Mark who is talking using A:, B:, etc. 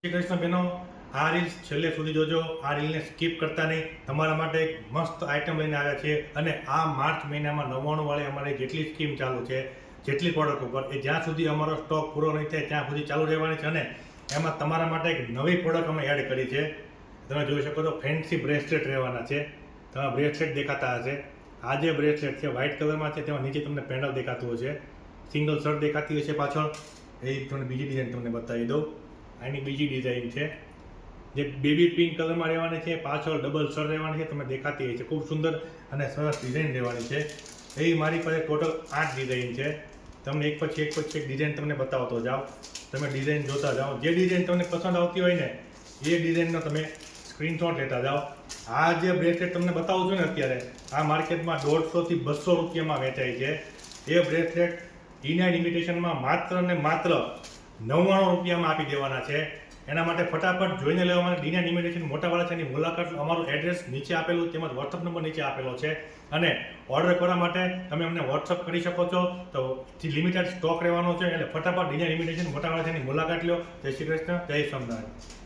A: શ્રી કૃષ્ણ બહેનો, આ રીલ છેલ્લે સુધી જોજો. આ રીલને સ્કીપ કરતા નહીં. તમારા માટે એક મસ્ત આઇટમ લઈને આવ્યા છે અને આ માર્ચ મહિનામાં 99 વાળી અમારી જેટલી સ્કીમ ચાલુ છે, જેટલી પ્રોડક્ટ ઉપર, એ જ્યાં સુધી અમારો સ્ટોક પૂરો નહીં થાય ત્યાં સુધી ચાલુ રહેવાની છે. અને એમાં તમારા માટે એક નવી પ્રોડક્ટ અમે એડ કરી છે. તમે જોઈ શકો છો, ફેન્સી બ્રેસલેટ રહેવાના છે. તમે બ્રેસલેટ દેખાતા હશે. આ જે બ્રેસલેટ છે વ્હાઇટ કલરમાં છે, તેમાં નીચે તમને પેન્ડલ દેખાતું હશે, સિંગલ શર્ટ દેખાતી હશે પાછળ. એ તમને બીજી ડિઝાઇન તમને બતાવી દઉં. આની બીજી ડિઝાઇન છે જે બેબી પિંક કલરમાં રહેવાની છે, પાછળ ડબલ શર્ટ રહેવાની છે, તમને દેખાતી હોય છે. ખૂબ સુંદર અને સરસ ડિઝાઇન રહેવાની છે. એ મારી પાસે ટોટલ 8 ડિઝાઇન છે. તમને એક પછી એક ડિઝાઇન તમને બતાવતો જાઓ. તમે ડિઝાઇન જોતા જાઓ. જે ડિઝાઇન તમને પસંદ આવતી હોય ને એ ડિઝાઇનનો તમે સ્ક્રીનશોટ લેતા જાઓ. આ જે બ્રેસલેટ તમને બતાવું છું ને અત્યારે, આ માર્કેટમાં 150 થી 200 રૂપિયામાં વેચાય છે. એ બ્રેસલેટ ઇનાઇન ઇમિટેશનમાં માત્ર ને માત્ર 99 રૂપિયામાં આપી દેવાના છે. એના માટે ફટાફટ જોઈને લેવા માટે ડીનાઇન ઇમિટેશન મોટાવાળા છે એની મુલાકાત. અમારું એડ્રેસ નીચે આપેલું, તેમજ વોટ્સઅપ નંબર નીચે આપેલો છે. અને ઓર્ડર કરવા માટે તમે અમને વોટ્સઅપ કરી શકો છો. તો લિમિટેડ સ્ટોક રહેવાનો છે એટલે ફટાફટ ડીનાઇન ઇમિટેશન મોટાવાળા છે એની મુલાકાત લો. જય શ્રી કૃષ્ણ, જય સ્વામિનારાયણ.